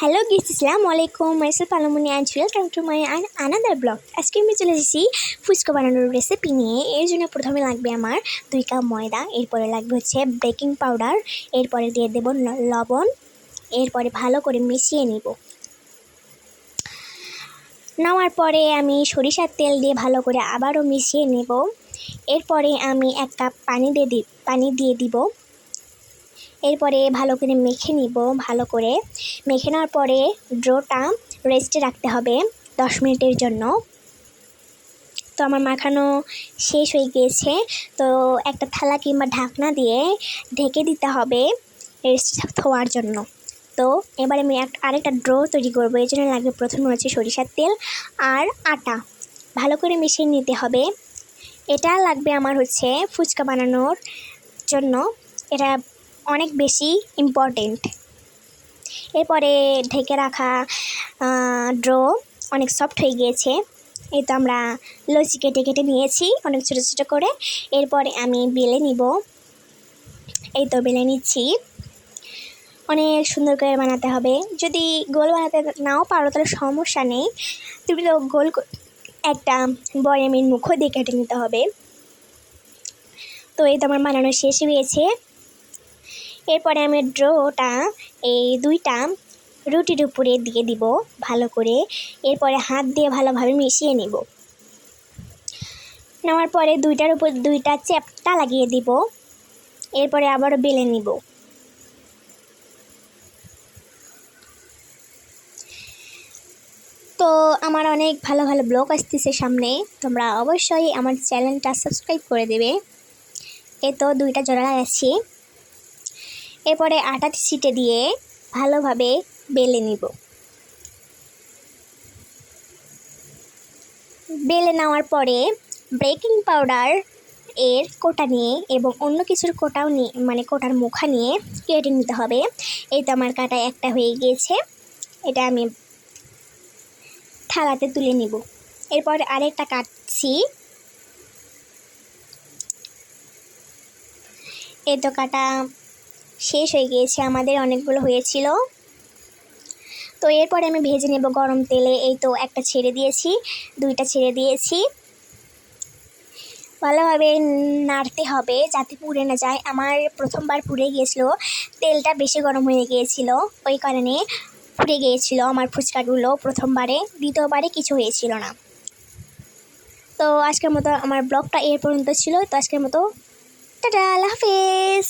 Hello guys, আসসালামু আলাইকুম। Myself Alamoni and welcome to my another blog. আজকে আমি চলে এসেছি ফুচকা বানানোর রেসিপি নিয়ে। এর জন্য প্রথমে লাগবে আমার 2 কাপ ময়দা, এরপরে লাগবে হচ্ছে বেকিং পাউডার, এরপরে দিয়ে দেব লবণ, এরপরে ভালো করে মিশিয়ে নিব। নেওয়ার পরে আমি সরিষার তেল দিয়ে ভালো করে আবারও মিশিয়ে নেব। এরপরে আমি 1 কাপ পানি দিয়ে দিব। এরপরে ভালো করে মেখে নিব। ভালো করে মেখে নেওয়ার পরে ডোটা রেস্টে রাখতে হবে 10 মিনিটের জন্য। তো আমার মাখানো শেষ হয়ে গিয়েছে। তো একটা থালা কিংবা ঢাকনা দিয়ে ঢেকে দিতে হবে রেস্টে হওয়ার জন্য। তো এবার আমি আরেকটা ডো তৈরি করবো। এই জন্য লাগবে প্রথমে হচ্ছে সরিষার তেল আর আটা, ভালো করে মিশিয়ে নিতে হবে। এটা লাগবে আমার হচ্ছে ফুচকা বানানোর জন্য, এটা অনেক বেশি ইম্পর্টেন্ট। এরপরে ঢেকে রাখা ডো অনেক সফট হয়ে গিয়েছে। এই তো আমরা লুচি কেটে কেটে নিয়েছি অনেক ছোটো ছোটো করে। এরপরে আমি বেলে নিব। এই তো বেলে নিচ্ছি। অনেক সুন্দর করে বানাতে হবে। যদি গোল বানাতে নাও পারো তাহলে সমস্যা নেই, তুমি তো গোল একটা বয়ামের মুখও দিয়ে কেটে নিতে হবে। তো এই তো আমার বানানো শেষ হয়েছে। এরপরে আমি ডোটা এই 2টা রুটির উপরে দিয়ে দিব ভালো করে। এরপরে হাত দিয়ে ভালোভাবে মিশিয়ে নিব। নেওয়ার পরে 2টার উপর 2টা চ্যাপটা লাগিয়ে দিব। এরপরে আবারও বেলে নিব। তো আমার অনেক ভালো ভালো ব্লগ আসতেছে সামনে, তোমরা অবশ্যই আমার চ্যানেলটা সাবস্ক্রাইব করে দেবে। এই তো 2টা জোড়া লাগাচ্ছি। এরপরে আটা ছিটে দিয়ে ভালোভাবে বেলে নিব। বেলে নেওয়ার পরে বেকিং পাউডার এর কোটা নিয়ে এবং অন্য কিছুর কোটাও নিয়ে মানে কোটার মুখা নিয়ে কেটে নিতে হবে। এই তো আমার কাটা একটা হয়ে গিয়েছে, এটা আমি থালাতে তুলে নিব। এরপর আরেকটা কাটছি। এই তো কাটা শেষ হয়ে গিয়েছে, আমাদের অনেকগুলো হয়েছিল। তো এরপরে আমি ভেজে নেব গরম তেলে। এই তো একটা ছেড়ে দিয়েছি, 2টা ছেড়ে দিয়েছি। ভালোভাবে নাড়তে হবে যাতে পুড়ে না যায়। আমার প্রথমবার পুড়ে গিয়েছিল, তেলটা বেশি গরম হয়ে গিয়েছিল, ওই কারণে পুড়ে গিয়েছিল আমার ফুচকাগুলো প্রথমবারে। দ্বিতীয়বারে কিছু হয়েছিল না। তো আজকের মতো আমার ব্লগটা এর পর্যন্ত ছিল। তো আজকের মতো টাটা, আল্লাহ হাফেজ।